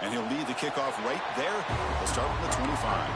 And he'll lead the kickoff right there. He'll start from the 25.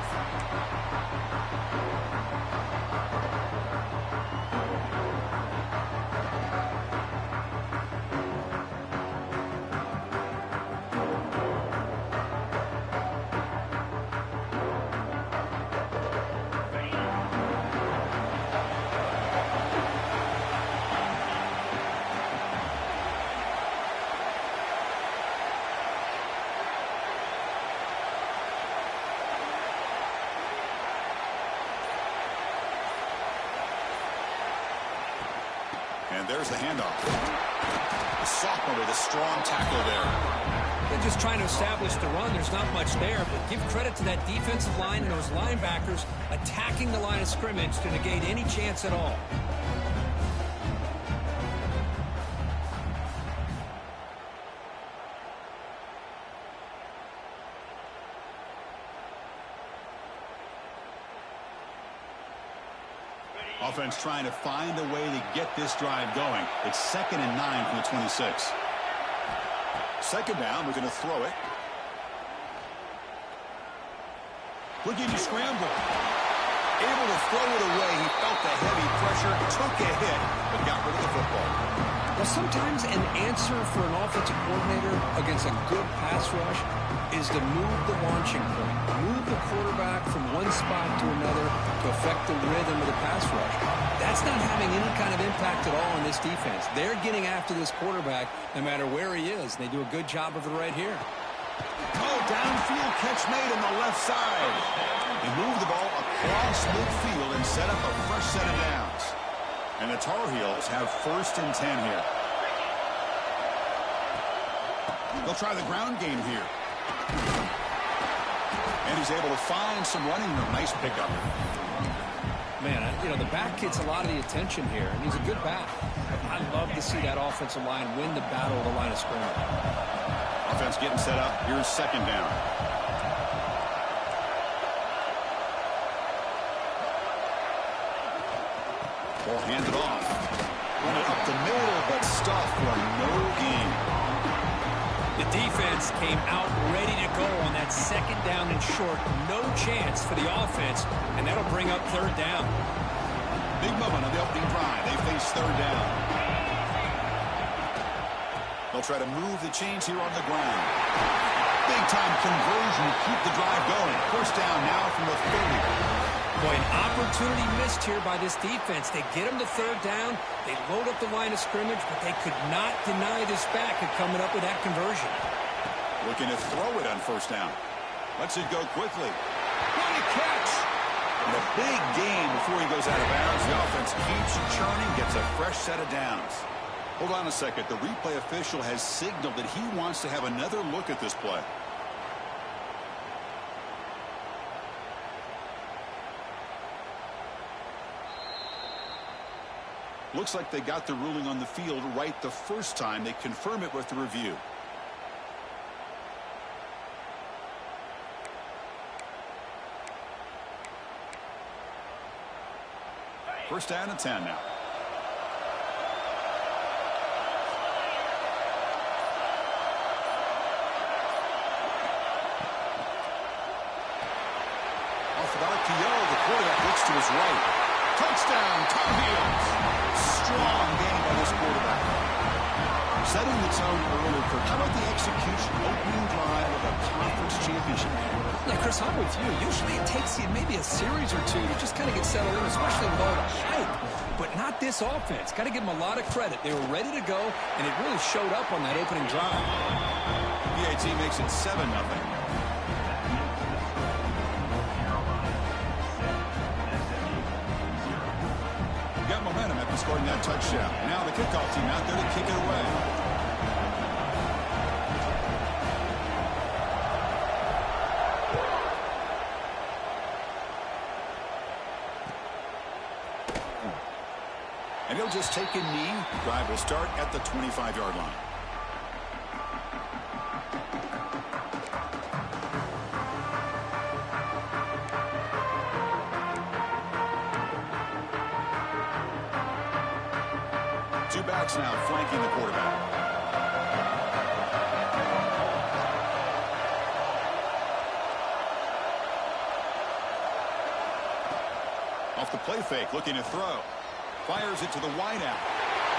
And there's the handoff. The sophomore with a strong tackle there. They're just trying to establish the run. There's not much there, but give credit to that defensive line and those linebackers attacking the line of scrimmage to negate any chance at all. Offense trying to find a way to get this drive going. It's 2nd and 9 from the 26. Second down, we're going to throw it. Looking to scramble. Able to throw it away. He felt the heavy pressure, took a hit, but got rid of the football. Well, sometimes an answer for an offensive coordinator against a good pass rush is to move the launching point, move the quarterback from one spot to another to affect the rhythm of the pass rush. That's not having any kind of impact at all on this defense. They're getting after this quarterback no matter where he is. They do a good job of it right here. Oh, downfield catch made on the left side. They move the ball across midfield and set up a fresh set of downs. And the Tar Heels have 1st and 10 here. They'll try the ground game here. And he's able to find some running room. Nice pickup. Man, you know, the back gets a lot of the attention here, and he's a good back. I love to see that offensive line win the battle of the line of scrimmage. Offense getting set up. Here's 2nd down. Ball handed off. Run it up the middle, but stuffed for no gain. The defense came out ready to go on that 2nd down and short. No chance for the offense, and that'll bring up 3rd down. Big moment on the opening drive. They face 3rd down. They'll try to move the chains here on the ground. Big-time conversion to keep the drive going. 1st down now from the 30. Boy, an opportunity missed here by this defense. They get them to 3rd down. They load up the line of scrimmage, but they could not deny this back of coming up with that conversion. Looking to throw it on 1st down. Lets it go quickly. What a catch! And a big gain before he goes out of bounds. The offense keeps churning, gets a fresh set of downs. Hold on a second. The replay official has signaled that he wants to have another look at this play. Looks like they got the ruling on the field right the first time. They confirm it with the review. First down and 10 now. Off the RPO, the quarterback looks to his right. Touchdown, Tar Heels. Strong game by this quarterback. Setting the tone early for how about the execution, opening drive of a conference championship game. Yeah, Chris, I'm with you. Usually it takes you maybe a series or two to just kind of get settled in, especially with all the hype. But not this offense. Got to give them a lot of credit. They were ready to go, and it really showed up on that opening drive. BAT makes it 7-0. Momentum after scoring that touchdown. Now the kickoff team out there to kick it away. And he'll just take a knee. Drive will start at the 25-yard line. Two backs now flanking the quarterback. Off the play fake, looking to throw. Fires it to the wideout.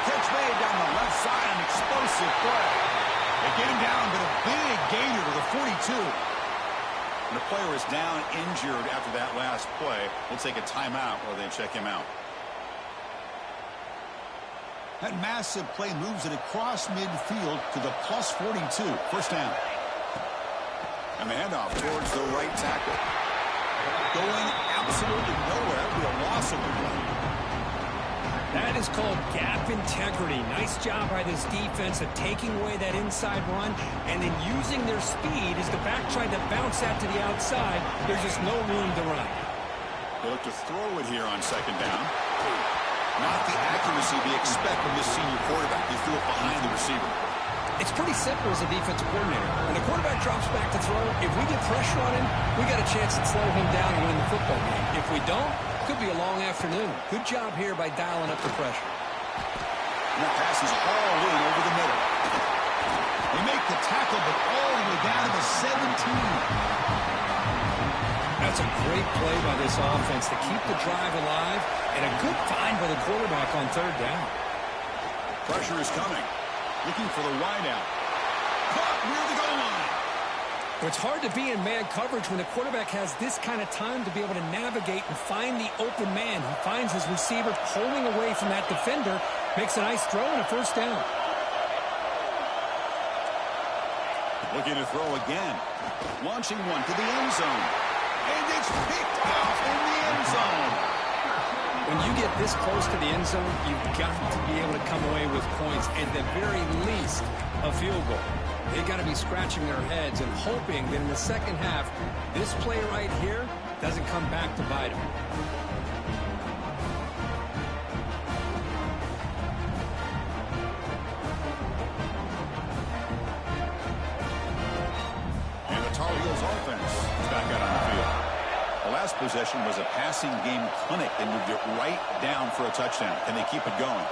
Catch made down the left side, an explosive play. They get him down, but a big gainer to the 42. And the player is down injured after that last play. We'll take a timeout while they check him out. That massive play moves it across midfield to the plus 42. First down. And the handoff towards the right tackle. Going absolutely nowhere. That would be a loss of the play. That is called gap integrity. Nice job by this defense of taking away that inside run and then using their speed as the back tried to bounce that to the outside. There's just no room to run. They look to throw it here on second down. Not the accuracy we expect from this senior quarterback. He threw it behind the receiver. It's pretty simple as a defensive coordinator. When the quarterback drops back to throw, if we get pressure on him, we got a chance to slow him down and win the football game. If we don't, it could be a long afternoon. Good job here by dialing up the pressure. And that pass is all in over the middle. They make the tackle, but all the way down to the 17. That's a great play by this offense to keep the drive alive, and a good find by the quarterback on third down. Pressure is coming. Looking for the wideout. Caught near the goal line. It's hard to be in man coverage when the quarterback has this kind of time to be able to navigate and find the open man. He finds his receiver pulling away from that defender, makes a nice throw and a first down. Looking to throw again. Launching one to the end zone. And it's picked off in the end zone. When you get this close to the end zone, you've got to be able to come away with points, at the very least, a field goal. They got to be scratching their heads and hoping that in the second half, this play right here doesn't come back to bite them. And the Tar Heels offense is back out on the field. The last possession was a passing game clinic. They moved it right down for a touchdown. Can they keep it going?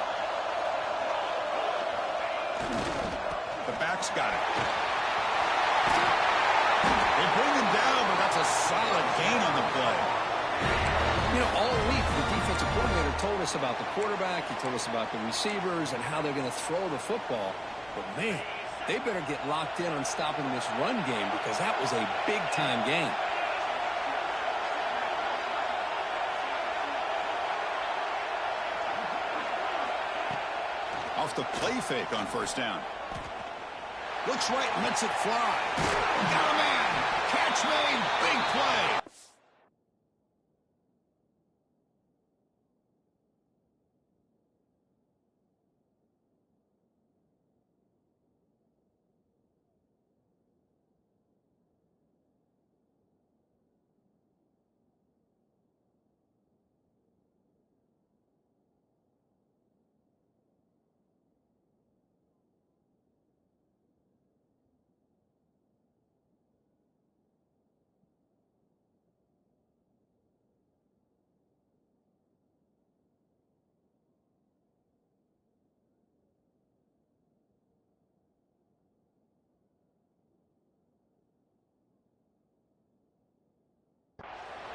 The back's got it. They bring him down, but that's a solid gain on the play. You know, all week the defensive coordinator told us about the quarterback. He told us about the receivers and how they're going to throw the football. But, man, they better get locked in on stopping this run game because that was a big-time game. Off the play fake on first down. Looks right and lets it fly. Got a man. Catch made. Big play.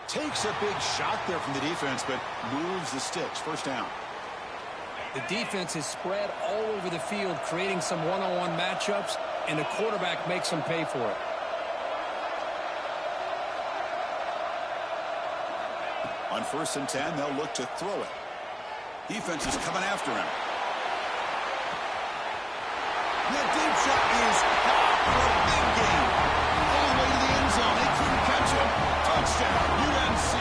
Takes a big shot there from the defense, but moves the sticks. First down. The defense is spread all over the field, creating some one-on-one matchups, and the quarterback makes them pay for it. On 1st and 10, they'll look to throw it. Defense is coming after him. The deep shot is caught for a big gain. All the way to the end zone. They couldn't catch him. Touchdown, UNC.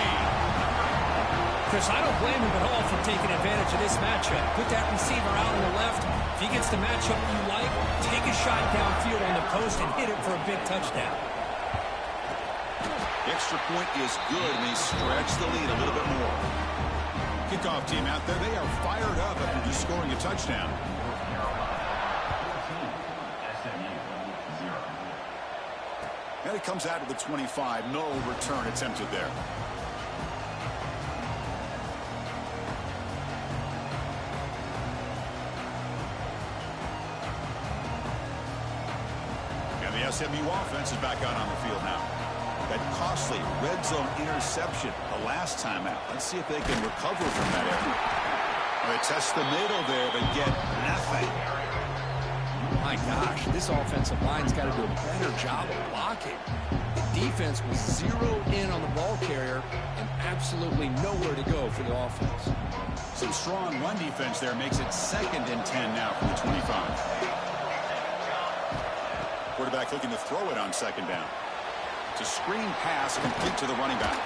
Chris, I don't blame him at all for taking advantage of this matchup. Put that receiver out on the left. If he gets the matchup you like, take a shot downfield on the post and hit it for a big touchdown. The extra point is good, and they stretch the lead a little bit more. Kickoff team out there, they are fired up after just scoring a touchdown. And it comes out of the 25. No return attempted there. And the SMU offense is back out on the field now. That costly red zone interception the last time out. Let's see if they can recover from that error. They test the middle there, but get nothing. My gosh, this offensive line's got to do a better job of blocking. The defense was zeroed in on the ball carrier and absolutely nowhere to go for the offense. Some strong run defense there makes it 2nd and 10 now from the 25. Quarterback looking to throw it on 2nd down. It's a screen pass complete to the running back.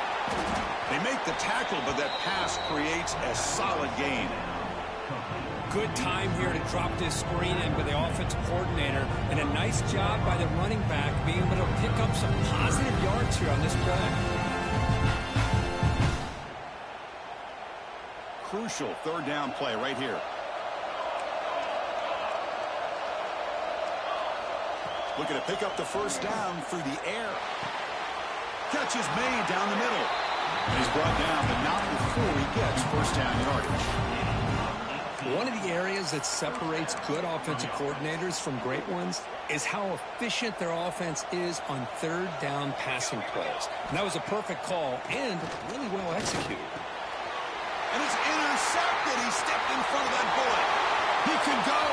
They make the tackle, but that pass creates a solid gain. Good time here to drop this screen in by the offensive coordinator, and a nice job by the running back being able to pick up some positive yards here on this play. Crucial 3rd down play right here. Looking to pick up the 1st down through the air. Catch is made down the middle. He's brought down, but not before he gets 1st down yardage. One of the areas that separates good offensive coordinators from great ones is how efficient their offense is on 3rd down passing plays. And that was a perfect call and really well executed. And it's intercepted. He stepped in front of that bullet. He can go.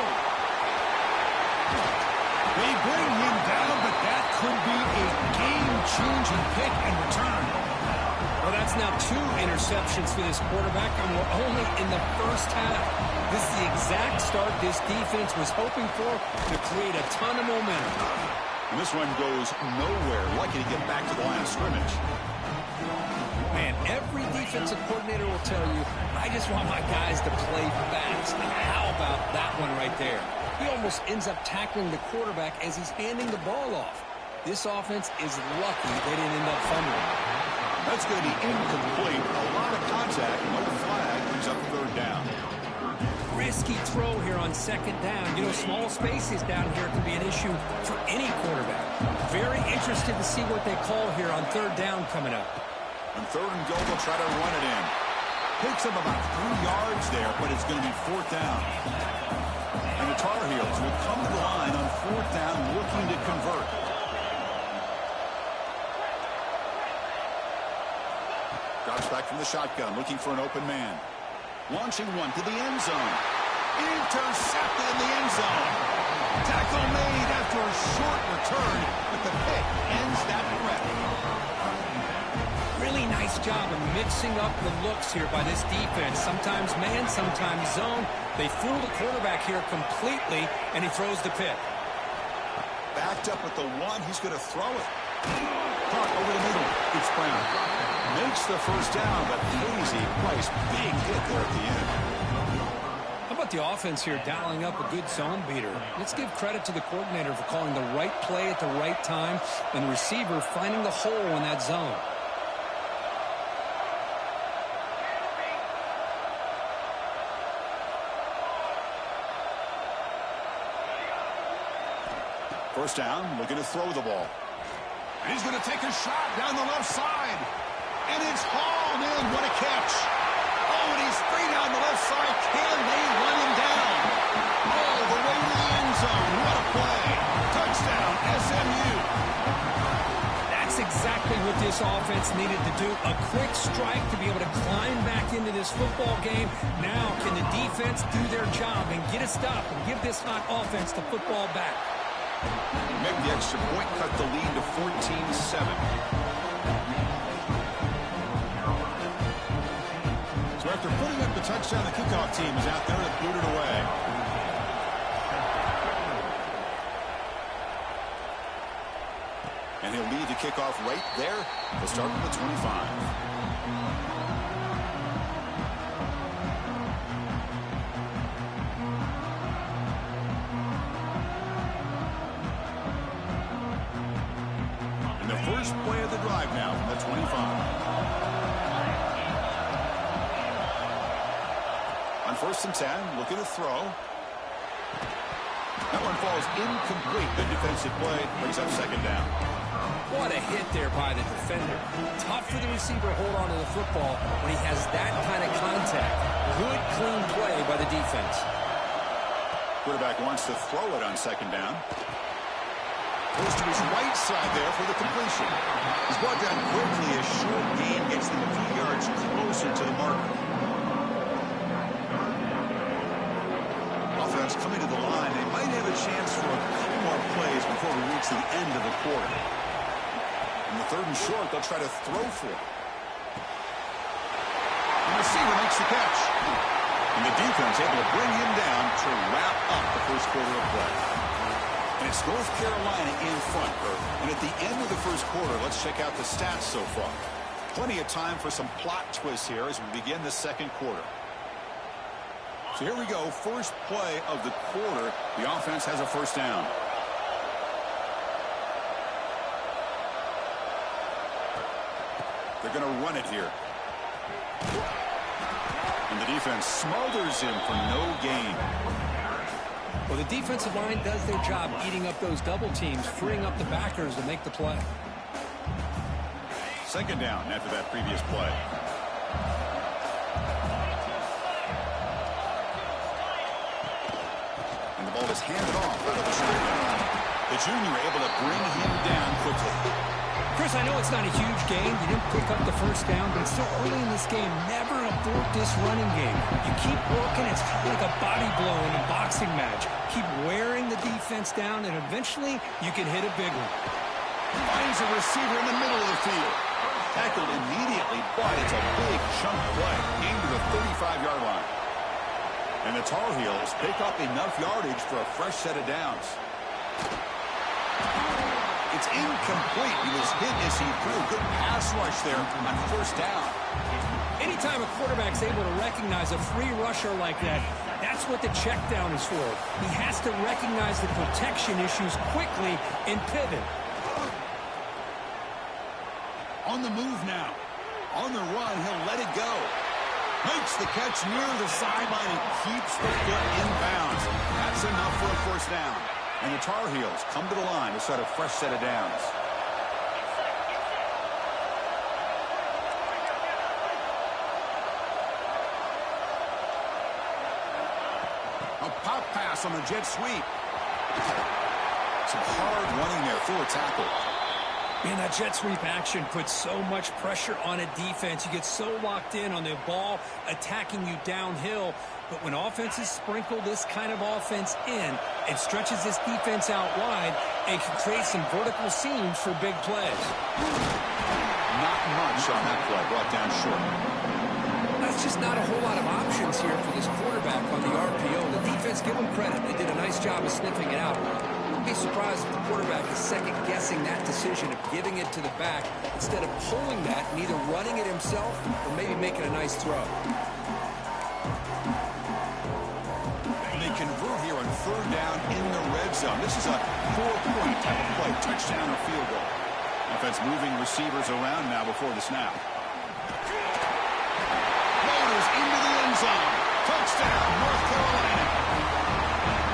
They bring him down, but that could be a game-changing pick and return. Well, that's now 2 interceptions for this quarterback, and we're only in the 1st half. This is the exact start this defense was hoping for to create a ton of momentum. And this one goes nowhere. Lucky to get back to the line of scrimmage. Man, every defensive coordinator will tell you, I just want my guys to play fast. And how about that one right there? He almost ends up tackling the quarterback as he's handing the ball off. This offense is lucky they didn't end up fumbling. That's going to be incomplete. A lot of contact. No flag. Brings up 3rd down. Risky throw here on 2nd down. You know, small spaces down here can be an issue for any quarterback. Very interested to see what they call here on 3rd down coming up. On 3rd and goal, they'll try to run it in. Picks up about 3 yards there, but it's going to be 4th down. And the Tar Heels will come to the line on 4th down, looking to convert. Drops back from the shotgun, looking for an open man. Launching one to the end zone. Intercepted in the end zone. Tackle made after a short return, but the pick ends that threat. Really nice job of mixing up the looks here by this defense. Sometimes man, sometimes zone. They fool the quarterback here completely, and he throws the pick. Backed up at the 1. He's going to throw it. Caught over the middle. It's Brown. Makes the 1st down, but Hazy Price, big hit there at the end. How about the offense here dialing up a good zone beater? Let's give credit to the coordinator for calling the right play at the right time and the receiver finding the hole in that zone. First down, looking to throw the ball. And he's going to take a shot down the left side. And it's hauled in. What a catch. Oh, and he's free down the left side. Can they run him down? All the way to the end zone. What a play. Touchdown, SMU. That's exactly what this offense needed to do. A quick strike to be able to climb back into this football game. Now, can the defense do their job and get a stop and give this hot offense the football back? Make the extra point, cut the lead to 14-7. So after putting up the touchdown, the kickoff team is out there to boot it away. And he'll lead the kickoff right there. He'll start with the 25. First play of the drive now from the 25. On 1st and 10, looking to throw. That one falls incomplete. Good defensive play. Brings up 2nd down. What a hit there by the defender. Tough for the receiver to hold on to the football when he has that kind of contact. Good, clean play by the defense. Quarterback wants to throw it on 2nd down. Goes to his right side there for the completion. He's He's brought down quickly. A short gain gets them a few yards closer to the marker. Offense coming to the line. They might have a chance for a couple more plays before we reach the end of the quarter. In the 3rd and short, they'll try to throw for it. The receiver makes the catch. And the defense able to bring him down to wrap up the first quarter of play. And it's North Carolina in front, Irv. And at the end of the first quarter, let's check out the stats so far. Plenty of time for some plot twists here as we begin the second quarter. So here we go, first play of the quarter. The offense has a first down. They're going to run it here. And the defense smothers him for no gain. Well, the defensive line does their job eating up those double teams, freeing up the backers to make the play. Second down after that previous play. And the ball is handed off out of the straight. The junior able to bring him down quickly. Chris, I know it's not a huge gain. You didn't pick up the first down, but it's still early in this game. Never abort this running game. You keep working. It's like a body blow in a boxing match. Keep wearing the defense down, and eventually you can hit a big one. Finds a receiver in the middle of the field. Tackled immediately, but it's a big chunk play. Aimed to the 35-yard line. And the Tar Heels pick up enough yardage for a fresh set of downs. It's incomplete. He was hit as he threw. Good pass rush there on first down. Anytime a quarterback's able to recognize a free rusher like that, that's what the check down is for. He has to recognize the protection issues quickly and pivot. On the move now. On the run, he'll let it go. Makes the catch near the sideline and keeps the foot in bounds. That's enough for a first down. And the Tar Heels come to the line to set a fresh set of downs. A pop pass on the jet sweep. Some hard running there through a tackle. Man, that jet sweep action puts so much pressure on a defense. You get so locked in on the ball attacking you downhill. But when offenses sprinkle this kind of offense in, it stretches this defense out wide and can create some vertical seams for big plays. Not much on that play, brought down short. That's just not a whole lot of options here for this quarterback on the RPO. The defense, give them credit. They did a nice job of sniffing it out. Be surprised if the quarterback is second-guessing that decision of giving it to the back instead of pulling that and either running it himself or maybe making a nice throw. And they convert here on third down in the red zone. This is a 4-point type of play, touchdown or field goal. Offense moving receivers around now before the snap. Loaders into the end zone. Touchdown, North Carolina.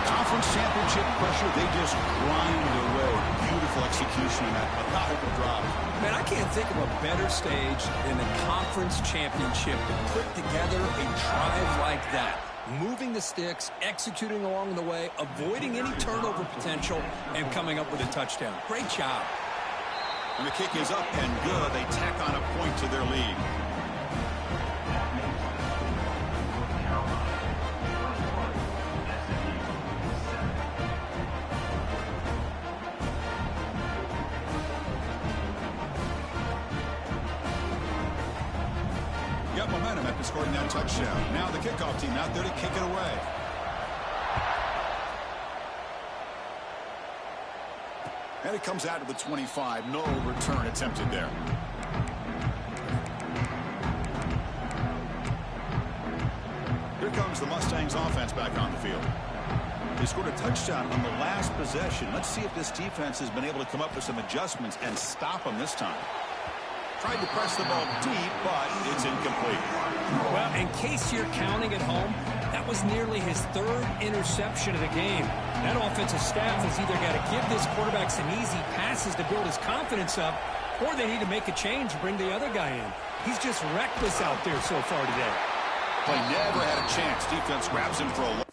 Conference championship pressure, they just grind away. Beautiful execution on that methodical drop. Man, I can't think of a better stage than the conference championship to put together a drive like that. Moving the sticks, executing along the way, avoiding any turnover potential, and coming up with a touchdown. Great job. And the kick is up and good. They tack on a point to their lead. Got momentum after scoring that touchdown. Now the kickoff team out there to kick it away. And it comes out to the 25. No return attempted there. Here comes the Mustangs offense back on the field. They scored a touchdown on the last possession. Let's see if this defense has been able to come up with some adjustments and stop them this time. Tried to press the ball deep, but it's incomplete. Well, in case you're counting at home, that was nearly his third interception of the game. That offensive staff has either got to give this quarterback some easy passes to build his confidence up, or they need to make a change and bring the other guy in. He's just reckless out there so far today. Play never had a chance. Defense grabs him for a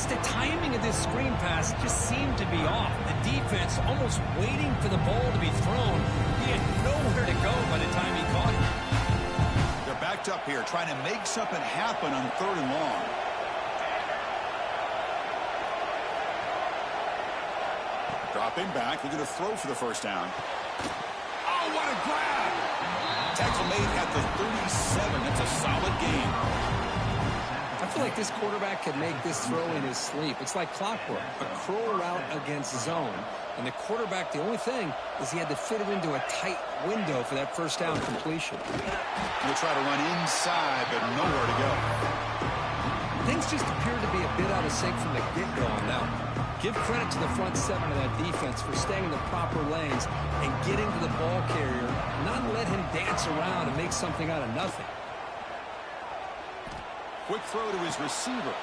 Just the timing of this screen pass just seemed to be off. The defense almost waiting for the ball to be thrown. He had nowhere to go by the time he caught it. They're backed up here trying to make something happen on 3rd and long. Dropping back, they're going to throw for the first down. Oh, what a grab! Tackle made at the 37. That's a solid gain. I feel like this quarterback could make this throw in his sleep. It's like clockwork, a curl route against zone. And the quarterback, the only thing is he had to fit it into a tight window for that first down completion. He'll try to run inside, but nowhere to go. Things just appear to be a bit out of sync from the get-go on that one. Give credit to the front 7 of that defense for staying in the proper lanes and getting to the ball carrier, not let him dance around and make something out of nothing. Quick throw to his receiver.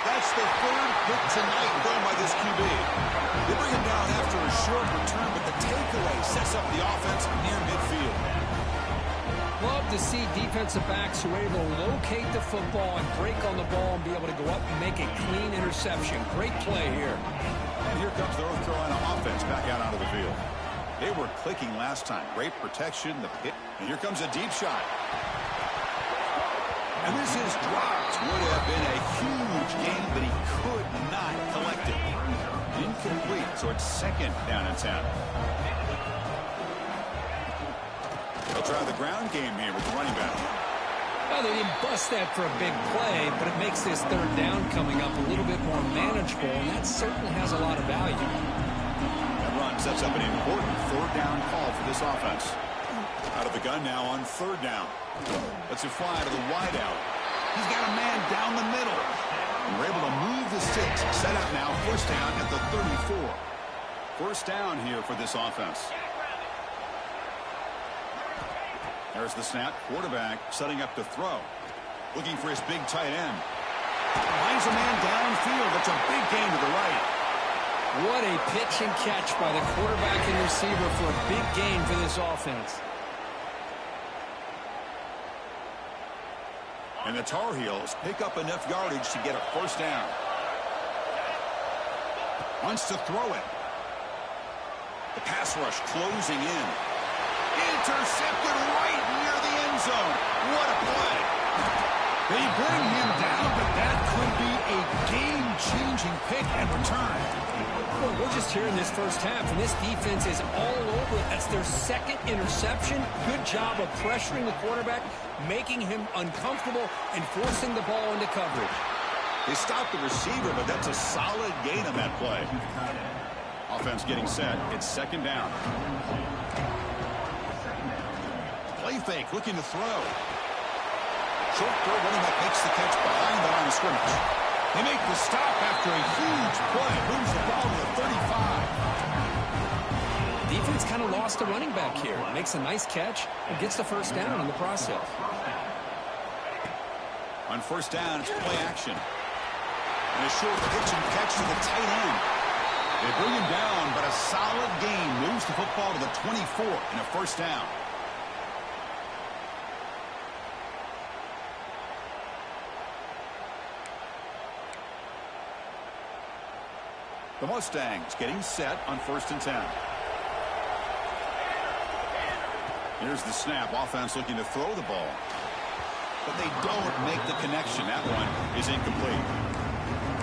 That's the 3rd pick tonight thrown by this QB. They bring him down after a short return, but the takeaway sets up the offense near midfield. Love to see defensive backs who are able to locate the football and break on the ball and be able to go up and make a clean interception. Great play here. And here comes the North Carolina offense back out onto the field. They were clicking last time. Great protection, the pit. And here comes a deep shot. And this is dropped. Would have been a huge gain, but he could not collect it. Incomplete, so it's 2nd down and 10. They'll try the ground game here with the running back. Well, they didn't bust that for a big play, but it makes this 3rd down coming up a little bit more manageable, and that certainly has a lot of value. That run sets up an important 3rd down call for this offense. Out of the gun now on 3rd down. Lets it fly to the wide out. He's got a man down the middle. And we're able to move the sticks. Set up now, 1st down at the 34. 1st down here for this offense. There's the snap. Quarterback setting up to throw. Looking for his big tight end. Finds a man downfield. That's a big gain to the right. What a pitch and catch by the quarterback and receiver for a big gain for this offense. And the Tar Heels pick up enough yardage to get a 1st down. Wants to throw it. The pass rush closing in. Intercepted right near the end zone. What a play. They bring him down, but that could be a game-changing pick and return. Well, we're just here in this first half, and this defense is all over it. That's their 2nd interception. Good job of pressuring the quarterback, making him uncomfortable, and forcing the ball into coverage. They stopped the receiver, but that's a solid gain on that play. Offense getting set. It's 2nd down. Play fake, looking to throw. Short throw, running back makes the catch behind the line of scrimmage. They make the stop after a huge play. Moves the ball to the 35. Defense kind of lost a running back here. Makes a nice catch and gets the 1st down in the process. On 1st down, it's play action. And a short pitch and catch to the tight end. They bring him down, but a solid gain moves the football to the 24 and a 1st down. The Mustangs getting set on 1st and 10. Here's the snap. Offense looking to throw the ball. But they don't make the connection. That one is incomplete.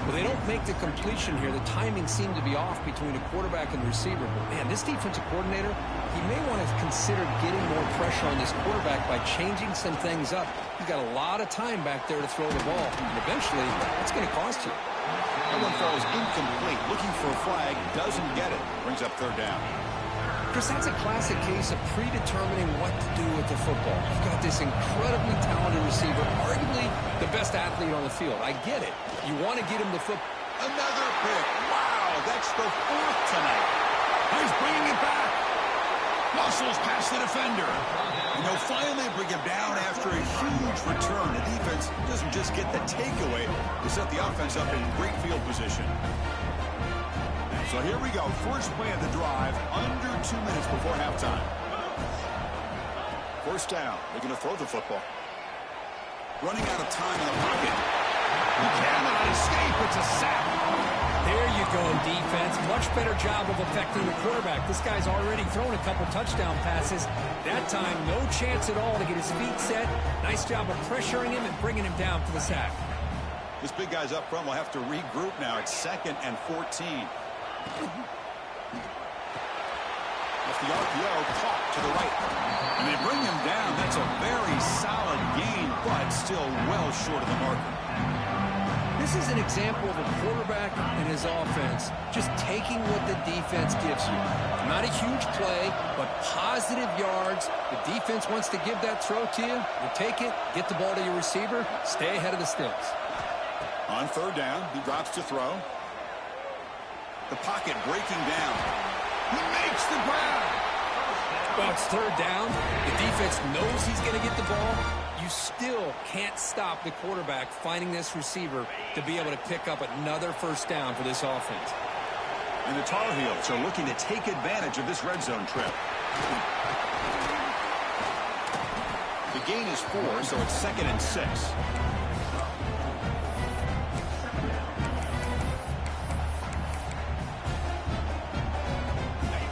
Well, they don't make the completion here. The timing seemed to be off between a quarterback and the receiver. But, man, this defensive coordinator, he may want to consider getting more pressure on this quarterback by changing some things up. He's got a lot of time back there to throw the ball. And eventually, it's going to cost you. That one falls incomplete. Looking for a flag. Doesn't get it. Brings up 3rd down. Chris, that's a classic case of predetermining what to do with the football. You've got this incredibly talented receiver, arguably the best athlete on the field. I get it. You want to get him the football. Another pick. Wow, that's the 4th tonight. He's bringing it back. Muscles past the defender. And they'll finally bring him down after a huge return. The defense doesn't just get the takeaway. They set the offense up in great field position. So here we go. First play of the drive, under 2 minutes before halftime. 1st down. They're going to throw the football. Running out of time in the pocket. He cannot escape. It's a sack. There you go, defense. Much better job of affecting the quarterback. This guy's already thrown a couple touchdown passes. That time, no chance at all to get his feet set. Nice job of pressuring him and bringing him down for the sack. This big guy's up front will have to regroup now. It's 2nd and 14. Off the RPO, caught to the right. And they bring him down. That's a very solid gain, but still well short of the marker. This is an example of a quarterback and his offense just taking what the defense gives you. Not a huge play, but positive yards. The defense wants to give that throw to you. You take it, get the ball to your receiver, stay ahead of the sticks. On 3rd down, he drops to throw. The pocket breaking down. He makes the grab. Well, it's 3rd down. The defense knows he's going to get the ball. You still can't stop the quarterback finding this receiver to be able to pick up another 1st down for this offense. And the Tar Heels are looking to take advantage of this red zone trip. The gain is 4, so it's 2nd and 6.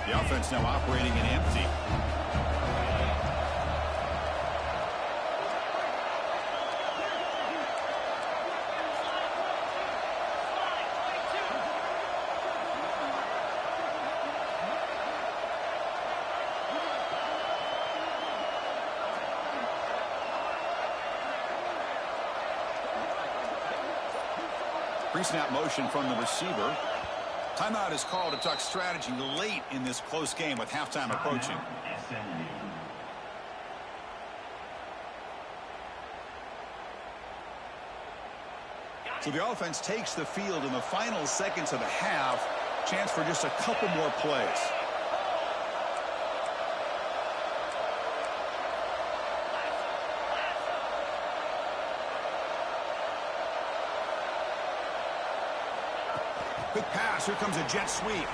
The offense now operating in empty. Pre-snap motion from the receiver. Timeout is called to talk strategy late in this close game with halftime approaching. So the offense takes the field in the final seconds of the half. Chance for just a couple more plays. Quick pass. Here comes a jet sweep.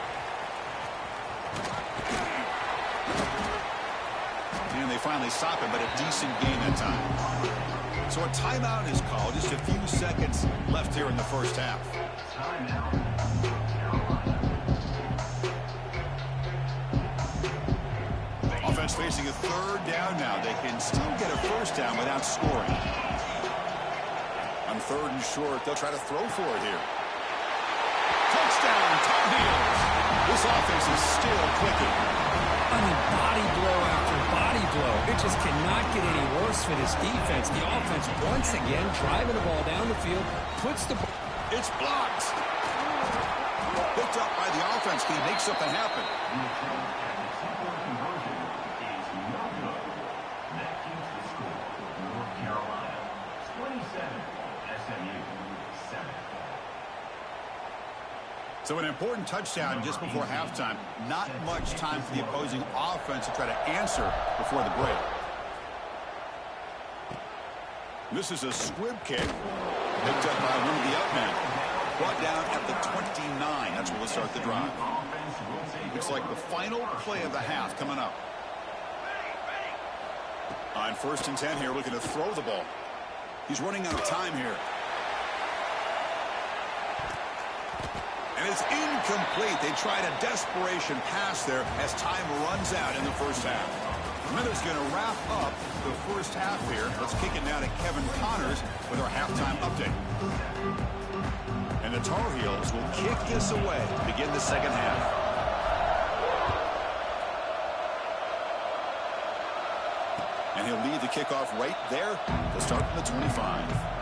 And they finally stop it, but a decent gain that time. So a timeout is called. Just a few seconds left here in the 1st half. Offense facing a 3rd down now. They can still get a 1st down without scoring. On 3rd and short, they'll try to throw for it here. Touchdown, Tar Heels. This offense is still clicking. I mean, body blow after body blow. It just cannot get any worse for this defense. The offense, once again, driving the ball down the field, puts the... It's blocked. Picked up by the offense. Can he make something happen? So an important touchdown just before halftime. Not much time for the opposing offense to try to answer before the break. This is a squib kick. Picked up by one of the outmen. Brought down at the 29. That's where we'll start the drive. Looks like the final play of the half coming up. On 1st and 10 here, looking to throw the ball. He's running out of time here. And it's incomplete. They tried a desperation pass there as time runs out in the 1st half. Miller's going to wrap up the 1st half here. Let's kick it now to Kevin Connors with our halftime update. And the Tar Heels will kick this away to begin the 2nd half. And he'll lead the kickoff right there to start from the 25.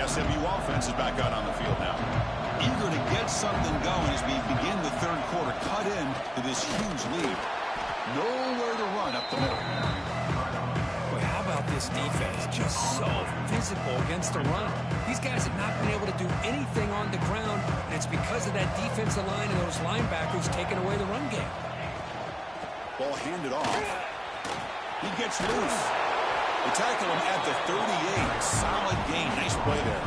SMU offense is back out on the field now. Eager to get something going as we begin the 3rd quarter. Cut in to this huge lead. Nowhere to run up the middle. Boy, how about this defense? Just so physical against the run. These guys have not been able to do anything on the ground, and it's because of that defensive line and those linebackers taking away the run game. Ball handed off. He gets loose. They tackle him at the 38. Solid gain. Nice play there.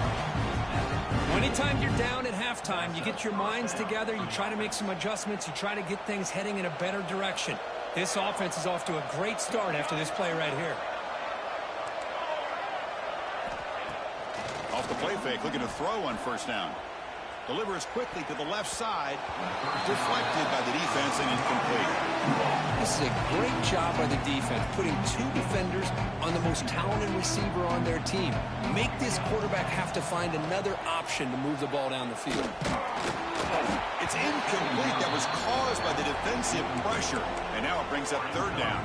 Anytime you're down at halftime, you get your minds together, you try to make some adjustments, you try to get things heading in a better direction. This offense is off to a great start after this play right here. Off the play fake, looking to throw on first down. Delivers quickly to the left side. Deflected by the defense and incomplete. This is a great job by the defense, putting two defenders on the most talented receiver on their team. Make this quarterback have to find another option to move the ball down the field. It's incomplete. That was caused by the defensive pressure. And now it brings up third down.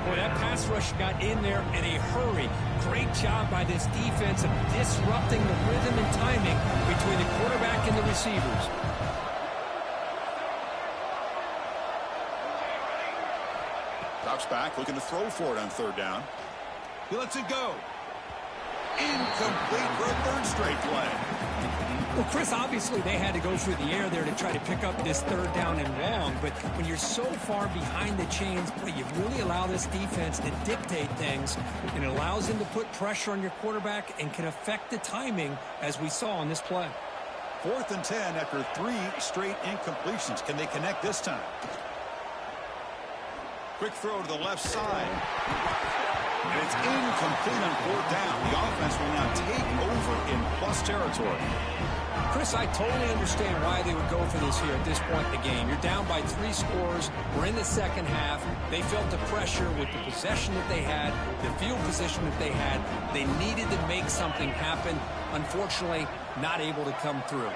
Boy, that pass rush got in there in a hurry. Great job by this defense of disrupting the rhythm and timing between the quarterback and the receivers. Drops back, looking to throw for it on third down. He lets it go. Incomplete for a third straight play. Well, Chris, obviously they had to go through the air there to try to pick up this third down and long, but when you're so far behind the chains, boy, you really allow this defense to dictate things, and it allows them to put pressure on your quarterback and can affect the timing, as we saw on this play. 4th and 10 after 3 straight incompletions. Can they connect this time? Quick throw to the left side. And it's incomplete on 4th down. The offense will now take over in plus territory. Chris, I totally understand why they would go for this here at this point in the game. You're down by 3 scores. We're in the second half. They felt the pressure with the possession that they had, the field position that they had. They needed to make something happen. Unfortunately, not able to come through.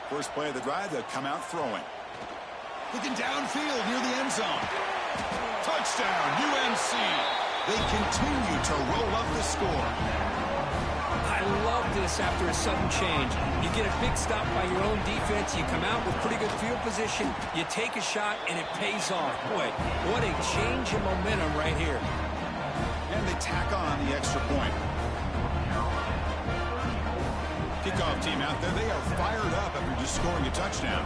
First play of the drive, they'll come out throwing. Looking downfield near the end zone. Touchdown, UNC. They continue to roll up the score. I love this after a sudden change. You get a big stop by your own defense. You come out with pretty good field position. You take a shot, and it pays off. Boy, what a change in momentum right here. And they tack on the extra point. Kickoff team out there. They are fired up after just scoring a touchdown.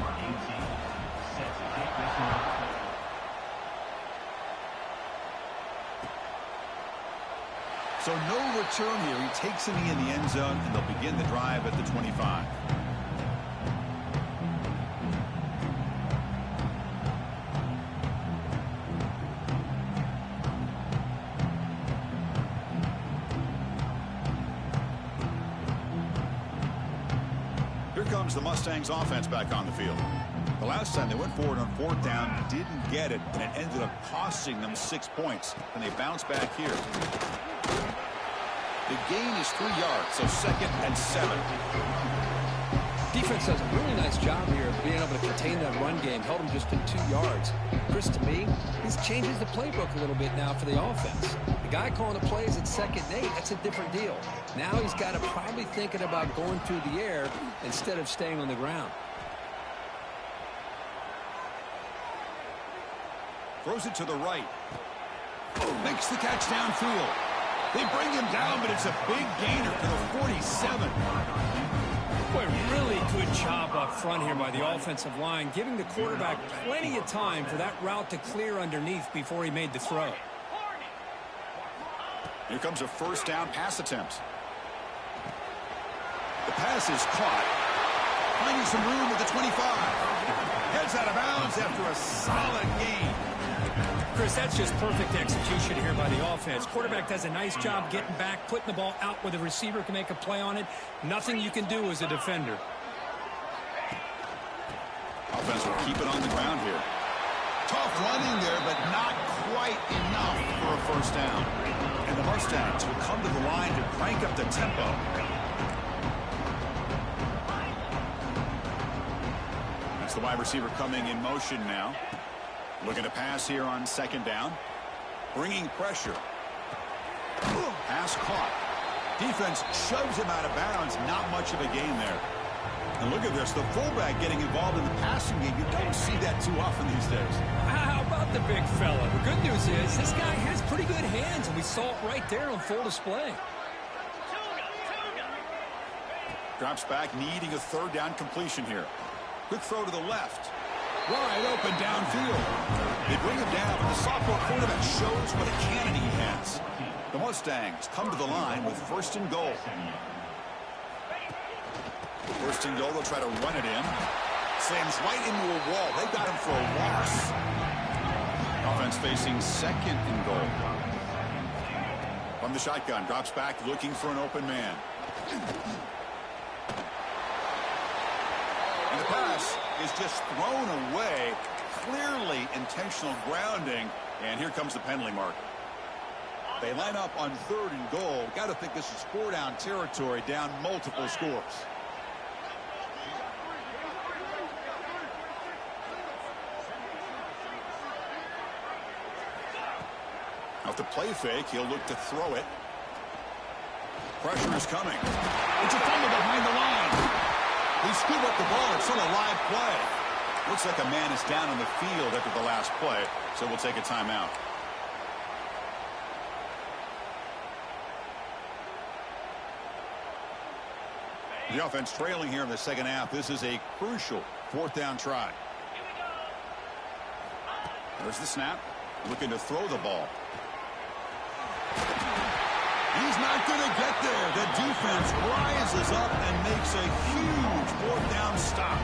So no return here. He takes it in the end zone, and they'll begin the drive at the 25. Here comes the Mustangs offense back on the field. The last time they went forward on 4th down, didn't get it, and it ended up costing them 6 points. And they bounce back here. The gain is 3 yards, so 2nd and 7. Defense does a really nice job here of being able to contain that run game. Held them just to 2 yards. Chris, to me, this changes the playbook a little bit now for the offense. The guy calling the plays at 2nd and 8, that's a different deal. Now he's got to probably thinking about going through the air instead of staying on the ground. Throws it to the right. Makes the catch downfield. They bring him down, but it's a big gainer to the 47. Boy, really good job up front here by the offensive line, giving the quarterback plenty of time for that route to clear underneath before he made the throw. Here comes a first down pass attempt. The pass is caught. Finding some room at the 25. Heads out of bounds after a solid gain. Chris, that's just perfect execution here by the offense. Quarterback does a nice job getting back, putting the ball out where the receiver can make a play on it. Nothing you can do as a defender. Offense will keep it on the ground here. Tough running there, but not quite enough for a first down. And the Mustangs will come to the line to crank up the tempo. That's the wide receiver coming in motion now. Looking to pass here on 2nd down. Bringing pressure. Pass caught. Defense shoves him out of bounds. Not much of a gain there. And look at this. The fullback getting involved in the passing game. You don't see that too often these days. How about the big fella? The good news is this guy has pretty good hands, and we saw it right there on full display. Drops back, needing a 3rd down completion here. Quick throw to the left. Wide open downfield. They bring him down, but the sophomore quarterback shows what a cannon he has. The Mustangs come to the line with 1st and goal. First and goal, they'll try to run it in. Slams right into a wall. They've got him for a loss. Offense facing second and goal. From the shotgun, drops back looking for an open man. And the pass is just thrown away. Clearly intentional grounding. And here comes the penalty mark. They line up on third and goal. Got to think this is 4-down territory, down multiple scores. Off the play fake, he'll look to throw it. Pressure is coming. It's a fumble behind the line. He scooped up the ball. It's still a live play. Looks like a man is down on the field after the last play, so we'll take a timeout. The offense trailing here in the second half. This is a crucial fourth down try. There's the snap. Looking to throw the ball. He's not going to get there. The defense rises up and makes a huge fourth down stop.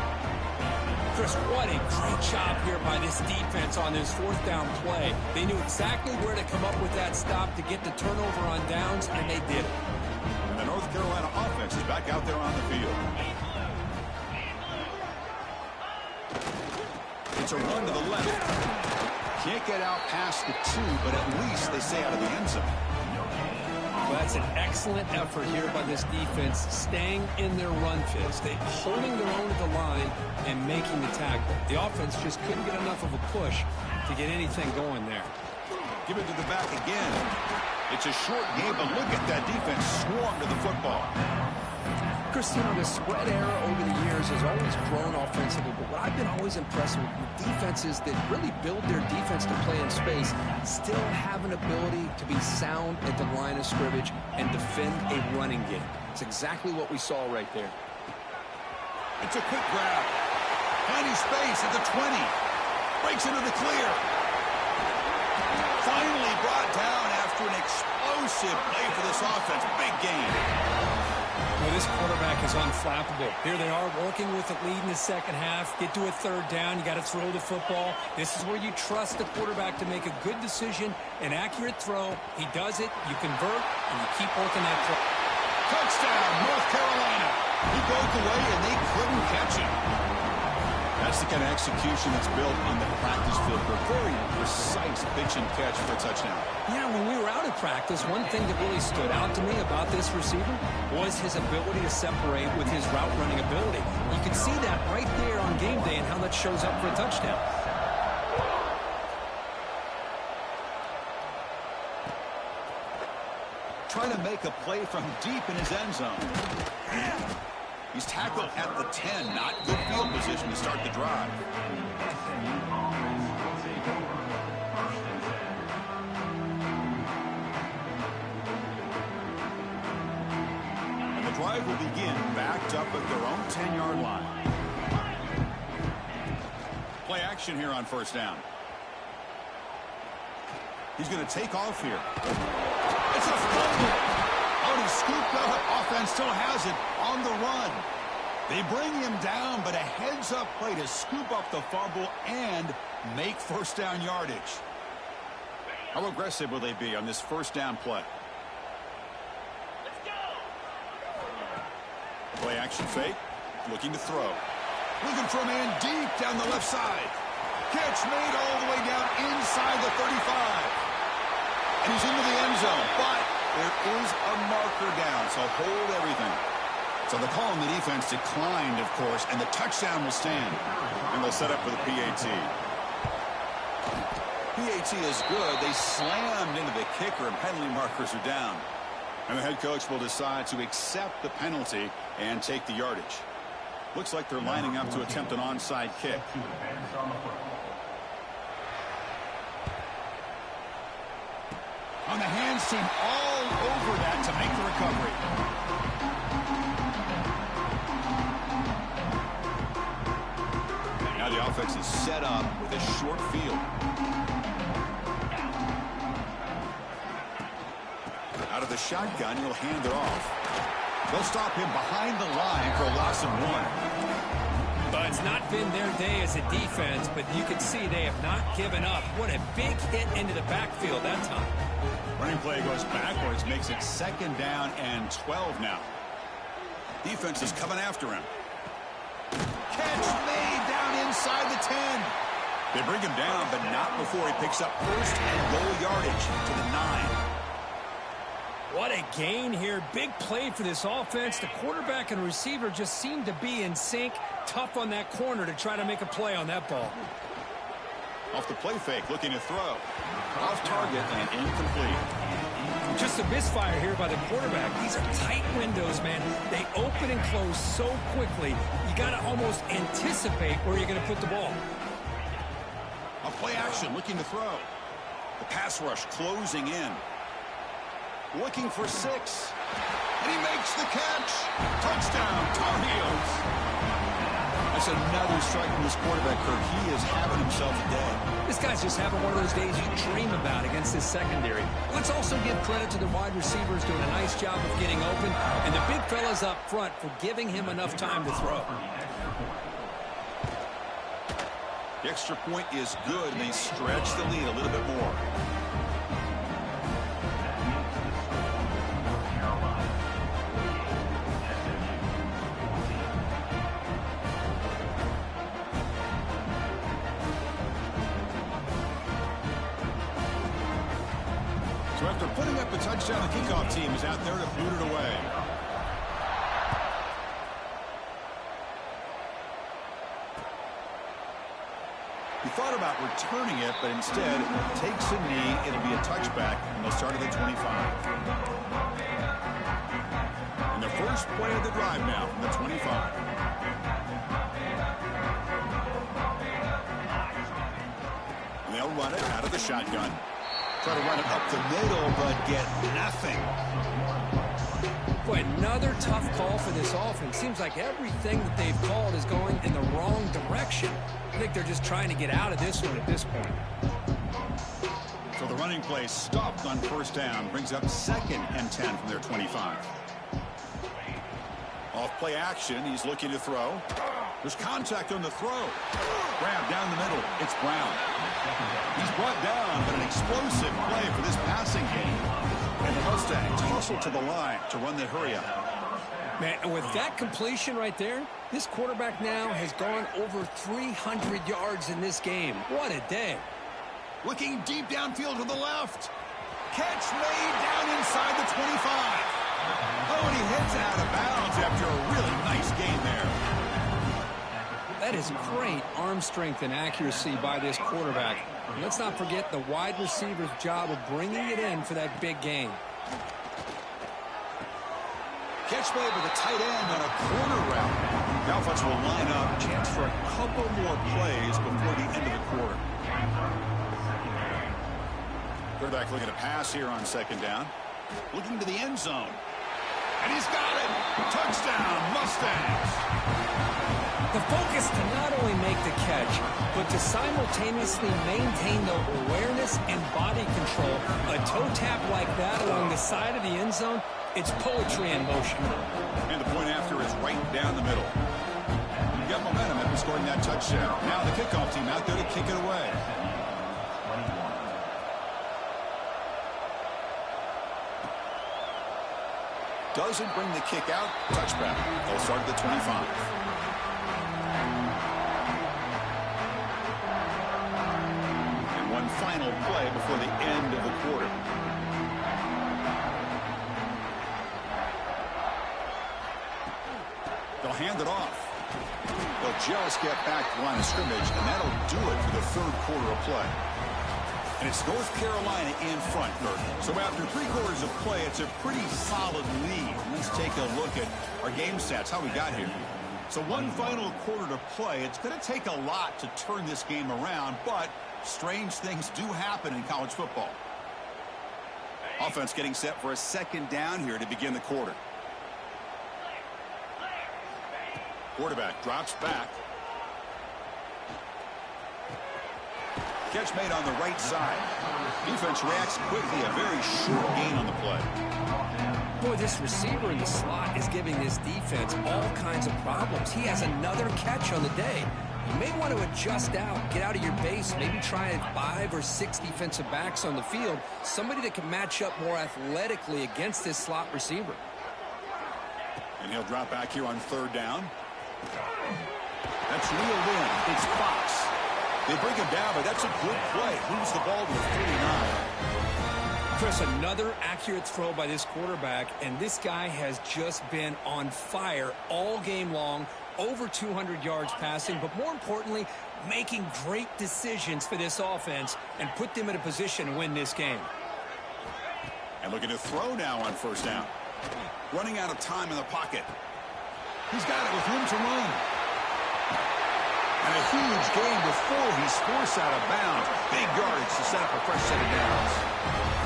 Chris, what a great job here by this defense on this fourth down play. They knew exactly where to come up with that stop to get the turnover on downs, and they did it. And the North Carolina offense is back out there on the field. It's a run to the left. Can't get out past the 2, but at least they stay out of the end zone. Well, that's an excellent effort here by this defense, staying in their run fist. They holding their own at the line and making the tackle. The offense just couldn't get enough of a push to get anything going there. Give it to the back again. It's a short game, but look at that defense swarm to the football. Christina, the spread era over the years has always grown offensively, but what I've been always impressed with defenses that really build their defense to play in space still have an ability to be sound at the line of scrimmage and defend a running game. It's exactly what we saw right there. It's a quick grab. Finding space at the 20. Breaks into the clear. Finally brought down after an explosive play for this offense. Big game. Well, this quarterback is unflappable. Here they are working with the lead in the second half. Get to a third down. You got to throw the football. This is where you trust the quarterback to make a good decision, an accurate throw. He does it. You convert, and you keep working that play. Touchdown, North Carolina. He broke away, and they couldn't catch him. That's the kind of execution that's built on the practice field for a very precise pitch and catch for a touchdown. Yeah, when we were out at practice, one thing that really stood out to me about this receiver was his ability to separate with his route running ability. You can see that right there on game day and how that shows up for a touchdown. Trying to make a play from deep in his end zone. He's tackled at the 10. Not good field position to start the drive. And the drive will begin backed up at their own 10-yard line. Play action here on first down. He's going to take off here. It's a fumble. Oh, he scooped up. Offense still has it on the run. They bring him down, but a heads-up play to scoop up the fumble and make first down yardage. How aggressive will they be on this first down play? Let's go. Play action fake. Looking to throw. Looking for a man deep down the left side. Catch made all the way down inside the 35. And he's into the end zone, but there is a marker down, so hold everything. So the call on the defense declined, of course, and the touchdown will stand. And they'll set up for the PAT. PAT is good. They slammed into the kicker, and penalty markers are down. And the head coach will decide to accept the penalty and take the yardage. Looks like they're lining up to attempt an onside kick. On the hands team all over that to make the recovery. Now the offense is set up with a short field. Out of the shotgun, he'll hand it off. They'll stop him behind the line for a loss of 1. But it's not been their day as a defense, but you can see they have not given up. What a big hit into the backfield that time. Running play goes backwards, makes it 2nd down and 12 now. Defense is coming after him. Catch made down inside the 10. They bring him down, but not before he picks up 1st and goal yardage to the 9. What a gain here. Big play for this offense. The quarterback and receiver just seem to be in sync. Tough on that corner to try to make a play on that ball. Off the play fake, looking to throw. Off target and incomplete. Just a misfire here by the quarterback. These are tight windows, man. They open and close so quickly. You got to almost anticipate where you're going to put the ball. A play action, looking to throw. The pass rush closing in. Looking for 6. And he makes the catch. Touchdown, Tar Heels. That's another strike from this quarterback, Kirk. He is having himself a day. This guy's just having one of those days you dream about against this secondary. Let's also give credit to the wide receivers doing a nice job of getting open, and the big fellas up front for giving him enough time to throw. The extra point is good, and they stretch the lead a little bit more. So after putting up a touchdown, the kickoff team is out there to boot it away. He thought about returning it, but instead takes a knee. It'll be a touchback, and they'll start at the 25. And the first play of the drive now from the 25. And they'll run it out of the shotgun. Try to run it up the middle, but get nothing. Boy, another tough call for this offense. Seems like everything that they've called is going in the wrong direction. I think they're just trying to get out of this one at this point. So the running play stopped on 1st down. Brings up 2nd and 10 from their 25. Off play action. He's looking to throw. There's contact on the throw. Grab down the middle. It's Brown. He's brought down, but an explosive play for this passing game. And the Mustangs hustle to the line to run the hurry up. Man, and with that completion right there, this quarterback now has gone over 300 yards in this game. What a day. Looking deep downfield to the left. Catch made down inside the 25. Oh, and he heads out of bounds after a really nice gain there. That is great arm strength and accuracy by this quarterback. And let's not forget the wide receiver's job of bringing it in for that big gain. Catch made with a tight end on a corner route. The offense will line up. Chance for a couple more plays before the end of the quarter. Quarterback looking to pass here on 2nd down. Looking to the end zone. And he's got it. Touchdown, Mustangs. The focus to not only make the catch, but to simultaneously maintain the awareness and body control. A toe tap like that along the side of the end zone, it's poetry in motion. And the point after is right down the middle. You got momentum after scoring that touchdown. Now the kickoff team out there to kick it away. Doesn't bring the kick out. Touchback. They'll start at the 25. Final play before the end of the quarter. They'll hand it off. They'll just get back to the line of scrimmage, and that'll do it for the 3rd quarter of play. And it's North Carolina in front, Kirk. So after 3 quarters of play, it's a pretty solid lead. Let's take a look at our game stats, how we got here. So one final quarter to play. It's going to take a lot to turn this game around, but strange things do happen in college football. Offense getting set for a 2nd down here to begin the quarter. Quarterback drops back. Catch made on the right side. Defense reacts quickly. A very short gain on the play. Boy, this receiver in the slot is giving this defense all kinds of problems. He has another catch on the day. You may want to adjust out, get out of your base, maybe try 5 or 6 defensive backs on the field, somebody that can match up more athletically against this slot receiver. And he'll drop back here on 3rd down. That's reeled in. It's Fox. They bring him down, but that's a good play. Moves the ball to the 39. Chris, another accurate throw by this quarterback, and this guy has just been on fire all game long. Over 200 yards passing, but more importantly, making great decisions for this offense and put them in a position to win this game. And looking to throw now on 1st down. Running out of time in the pocket. He's got it with room to run. And a huge gain before he's forced out of bounds. Big yardage to set up a fresh set of downs.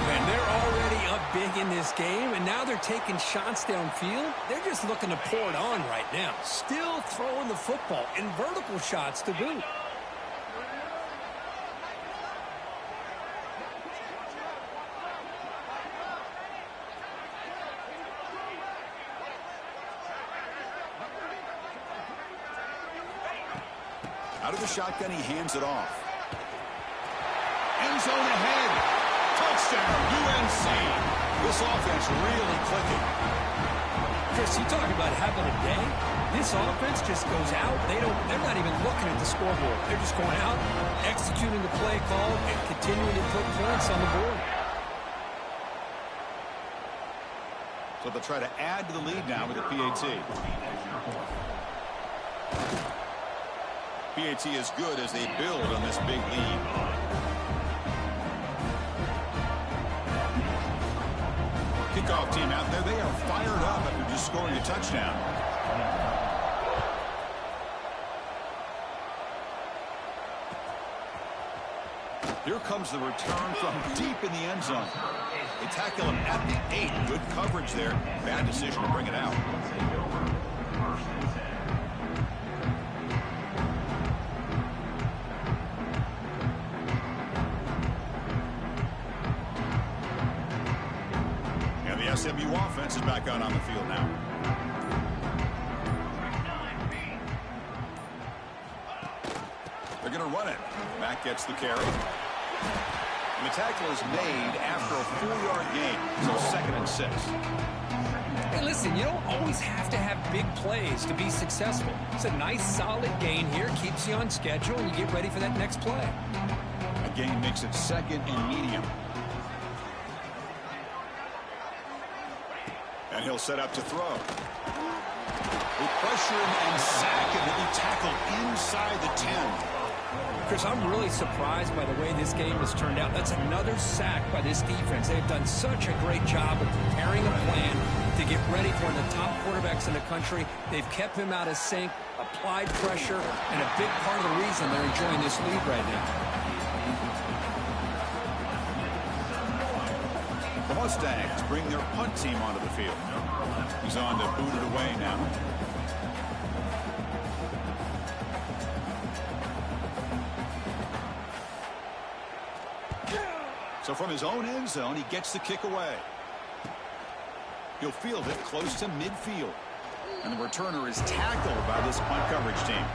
Man, they're already up big in this game, and now they're taking shots downfield. They're just looking to pour it on right now. Still throwing the football, and vertical shots to boot. Out of the shotgun, he hands it off. End zone ahead. Touchdown, UNC. This offense really clicking. Chris, you talk about having a day. This offense just goes out. They're not even looking at the scoreboard. They're just going out, executing the play call, and continuing to put points on the board. So they'll try to add to the lead now with the PAT. PAT is good as they build on this big lead. Kickoff team out there. They are fired up after just scoring a touchdown. Here comes the return from deep in the end zone. They tackle him at the 8. Good coverage there. Bad decision to bring it out. And the SMU offense is back out on the field now. They're going to run it. Mack gets the carry. And the tackle is made after a 4-yard gain, so 2nd and 6. Hey, listen, you don't always have to have big plays to be successful. It's a nice, solid gain here, keeps you on schedule, and you get ready for that next play. A gain makes it 2nd and medium. And he'll set up to throw. With pressure and sack, and he'll be tackled inside the 10. Chris, I'm really surprised by the way this game has turned out. That's another sack by this defense. They've done such a great job of preparing a plan to get ready for one of the top quarterbacks in the country. They've kept him out of sync, applied pressure, and a big part of the reason they're enjoying this lead right now. The Mustangs bring their punt team onto the field. He's on to boot it away now. So from his own end zone, he gets the kick away. He'll field it close to midfield. And the returner is tackled by this punt coverage team.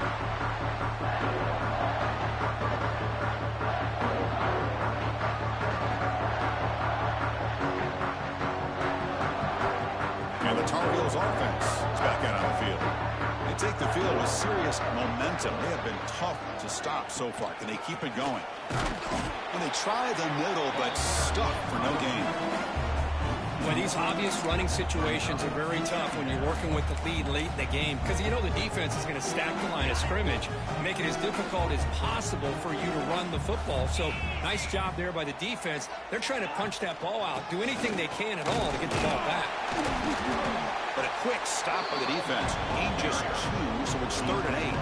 And the Tar Heels offense is back out on the field. They take the field with serious momentum. They have been tough to stop so far. Can they keep it going? And they try the middle, but stuck for no gain. Well, these obvious running situations are very tough when you're working with the lead late in the game, because you know the defense is going to stack the line of scrimmage, make it as difficult as possible for you to run the football. So nice job there by the defense. They're trying to punch that ball out, do anything they can at all to get the ball back. But a quick stop by the defense. Gain just 2, so it's 3rd and 8.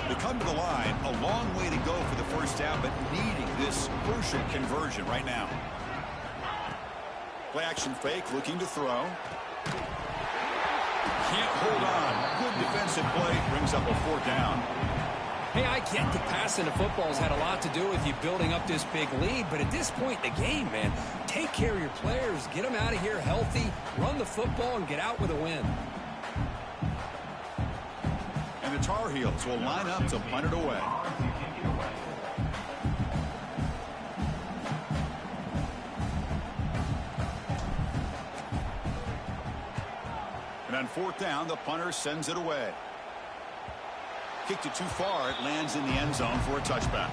They come to the line, a long way to go for the first down, but needing this crucial conversion right now. Play action fake, looking to throw. Can't hold on. Good Defensive play brings up a 4th down. Hey, I get the passing of football has had a lot to do with you building up this big lead, but at this point in the game, man, take care of your players, get them out of here healthy, run the football, and get out with a win. And the Tar Heels will line up to punt it away. And on 4th down, the punter sends it away. Kicked it too far. It lands in the end zone for a touchback.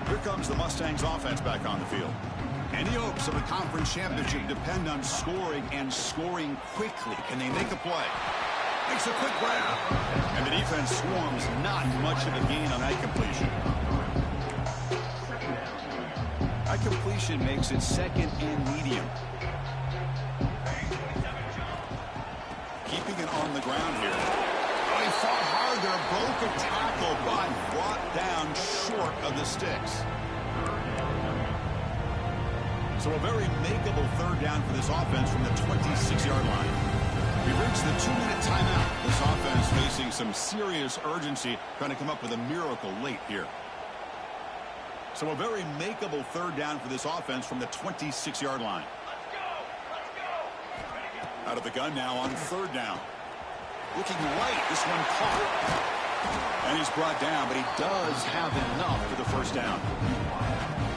Here comes the Mustangs offense back on the field. Any hopes of a conference championship depend on scoring and scoring quickly. Can they make a play? Makes a quick grab. And the defense swarms, not much of a gain on that completion. That completion makes it 2nd and medium. Keeping it on the ground here. Oh, he fought hard there, broke a tackle, but brought down short of the sticks. So a very makeable 3rd down for this offense from the 26-yard line. We reached the 2-minute timeout. This offense facing some serious urgency, trying to come up with a miracle late here. So a very makeable 3rd down for this offense from the 26-yard line. Out of the gun now on 3rd down. Looking right, this one caught. And he's brought down, but he does have enough for the 1st down.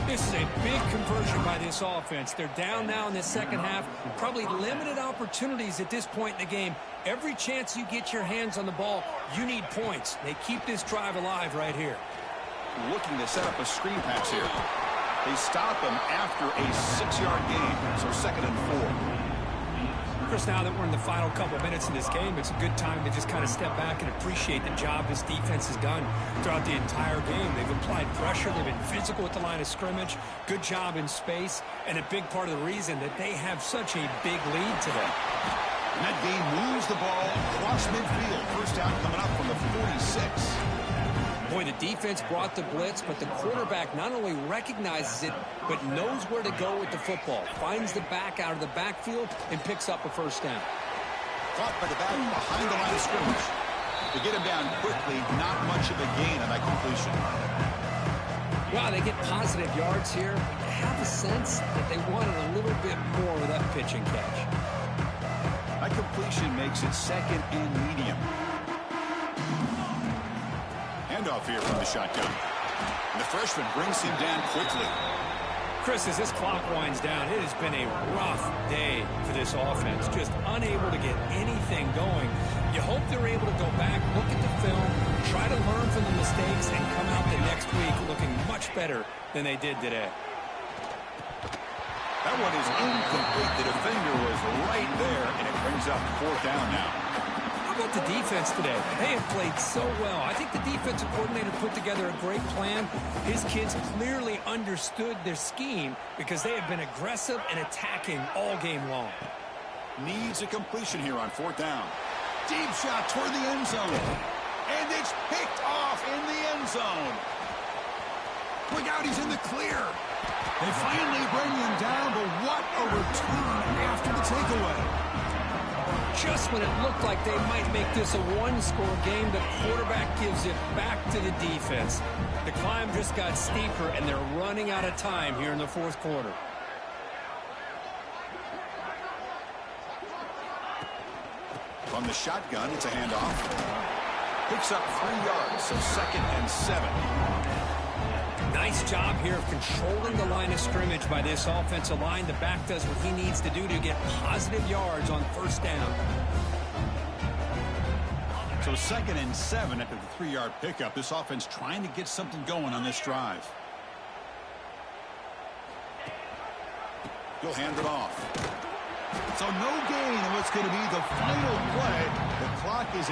This is a big conversion by this offense. They're down now in the second half. Probably limited opportunities at this point in the game. Every chance you get your hands on the ball, you need points. They keep this drive alive right here. Looking to set up a screen pass here. They stop him after a 6-yard gain, so 2nd and 4. Chris, now that we're in the final couple minutes in this game, it's a good time to just kind of step back and appreciate the job this defense has done throughout the entire game. They've applied pressure. They've been physical at the line of scrimmage. Good job in space, and a big part of the reason that they have such a big lead today. And that game moves the ball across midfield. 1st down coming up from the 46. Boy, the defense brought the blitz, but the quarterback not only recognizes it, but knows where to go with the football. Finds the back out of the backfield and picks up a 1st down. Caught by the back behind the line of scrimmage. To get him down quickly, not much of a gain on that completion. Wow, they get positive yards here. I have a sense that they wanted a little bit more with that pitch and catch. That completion makes it 2nd and medium. Handoff here from the shotgun. And the freshman brings him down quickly. Chris, as this clock winds down, it has been a rough day for this offense. Just unable to get anything going. You hope they're able to go back, look at the film, try to learn from the mistakes, and come out the next week looking much better than they did today. That one is incomplete. The defender was right there, and it brings up 4th down now. How about the defense today? They have played so well. I think the defensive coordinator put together a great plan. His kids clearly understood their scheme because they have been aggressive and attacking all game long. Needs a completion here on 4th down. Deep shot toward the end zone. And it's picked off in the end zone. Look out, he's in the clear. They finally bring him down, but what a return after the takeaway. Just when it looked like they might make this a one-score game, the quarterback gives it back to the defense. The climb just got steeper, and they're running out of time here in the 4th quarter. From the shotgun, it's a handoff. Picks up 3 yards, so 2nd and 7. Nice job here of controlling the line of scrimmage by this offensive line. The back does what he needs to do to get positive yards on 1st down. So 2nd and 7 after the 3-yard pickup. This offense trying to get something going on this drive. He'll hand it off. So no gain in what's going to be the final play. The clock is